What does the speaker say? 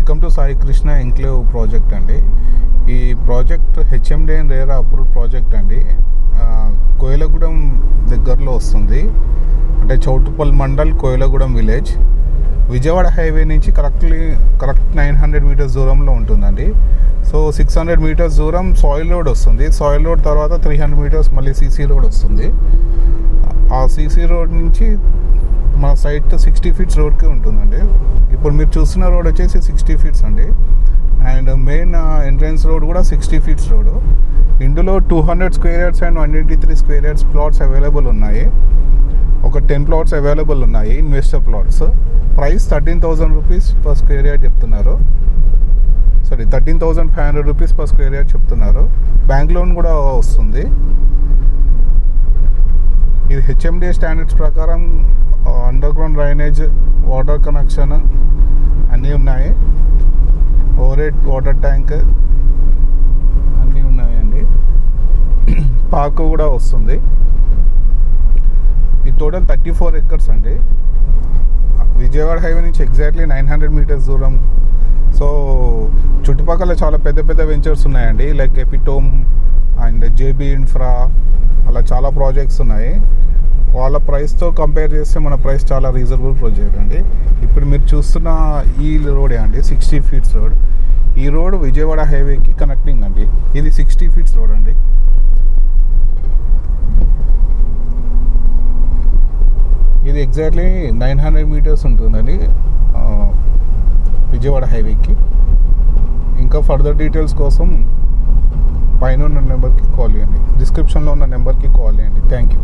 Welcome to Sai Krishna enclave project అండి. ఈ project HMD and RERA approved project అండి. కోయిలగూడెం దగ్గరలో వస్తుంది. అంటే చౌటుపల్ మండల్ కోయిలగూడెం విలేజ్. విజయవాడ హైవే నుంచి కరెక్ట్ 900 మీటర్స్ దూరంలో ఉంటుందండి. సో 600 మీటర్స్ దూరం సాయిల్ రోడ్ వస్తుంది. సాయిల్ రోడ్ తర్వాత 300 మీటర్స్ మళ్ళీ సీసీ రోడ్ వస్తుంది. ఆ సీసీ రోడ్ నుంచి మా సైట్ 60 ఫీట్స్ రోడ్కి ఉంటుందండి. ఇప్పుడు మీరు చూస్తున్న రోడ్ వచ్చేసి 60 ఫీట్స్ అండి. అండ్ మెయిన్ ఎంట్రన్స్ రోడ్ కూడా 60 ఫీట్స్ రోడ్. ఇందులో 200 square yards and 183 square yards plots available ఉన్నాయి. ఒక 10 ప్లాట్స్ అవైలబుల్ ఉన్నాయి, investor plots. Price 13,000 rupees per square yard చెప్తున్నారు. 13,500 రూపీస్ పర్ స్క్వేర్ యార్డ్ చెప్తున్నారు. బ్యాంక్ లోన్ కూడా వస్తుంది. ఇది హెచ్ఎండి స్టాండర్డ్స్ ప్రకారం under ground drainage, water connection అన్నీ ఉన్నాయి. ఓవర్ వాటర్ ట్యాంక్ అన్నీ ఉన్నాయండి. పార్క్ కూడా వస్తుంది. ఈ టోటల్ 34 ఎకర్స్ అండి. విజయవాడ హైవే నుంచి ఎగ్జాక్ట్లీ 900 మీటర్స్ దూరం. సో చుట్టుపక్కల చాలా పెద్ద పెద్ద వెంచర్స్ ఉన్నాయండి. Like epitome and JB infra, అలా చాలా ప్రాజెక్ట్స్ ఉన్నాయి. వాళ్ళ ప్రైస్తో కంపేర్ చేస్తే మన ప్రైస్ చాలా రీజనబుల్ ప్రాజెక్ట్ అండి. ఇప్పుడు మీరు చూస్తున్న ఈ రోడే అండి 60 ఫీట్స్ రోడ్. ఈ రోడ్ విజయవాడ హైవేకి కనెక్టింగ్ అండి. ఇది 60 ఫీట్స్ రోడ్ అండి. ఇది ఎగ్జాక్ట్లీ 900 మీటర్స్ ఉంటుందండి విజయవాడ హైవేకి. ఇంకా ఫర్దర్ డీటెయిల్స్ కోసం పైన ఉన్న నెంబర్కి కాల్ చేయండి, డిస్క్రిప్షన్లో ఉన్న నెంబర్కి కాల్ చేయండి. Thank you.